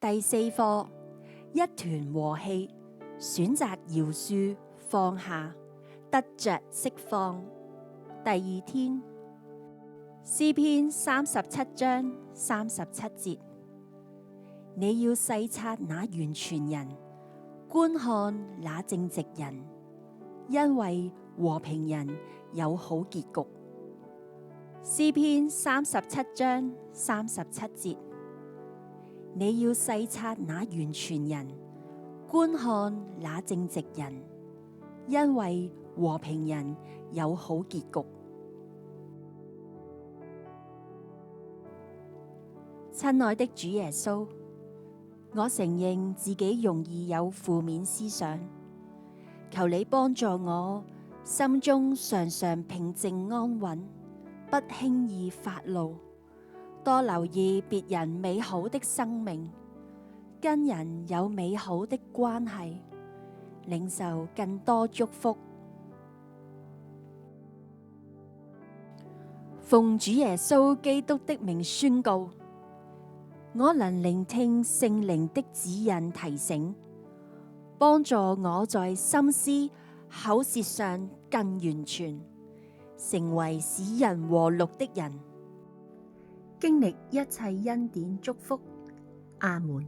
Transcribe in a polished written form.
第4課，一團和氣，選擇饒恕放下，得着釋放。第2天，詩篇37章37節，你要細察那完全人，觀看那正直人，因為和平人有好結局。詩篇37章37節，你要細察那完全人，觀看那正直人，因為和平人有好結局。親愛的主耶穌，我承認自己容易有負面思想，求你幫助我，心中常常平靜安穩，不輕易發怒，多留意別人美好的生命，跟人有美好的關係，領受更多祝福。奉主耶穌基督的名宣告，我能聆聽聖靈的指引提醒，幫助我在心思口舌上更完全，成為使人和睦的人，經歷一切恩典祝福。阿門。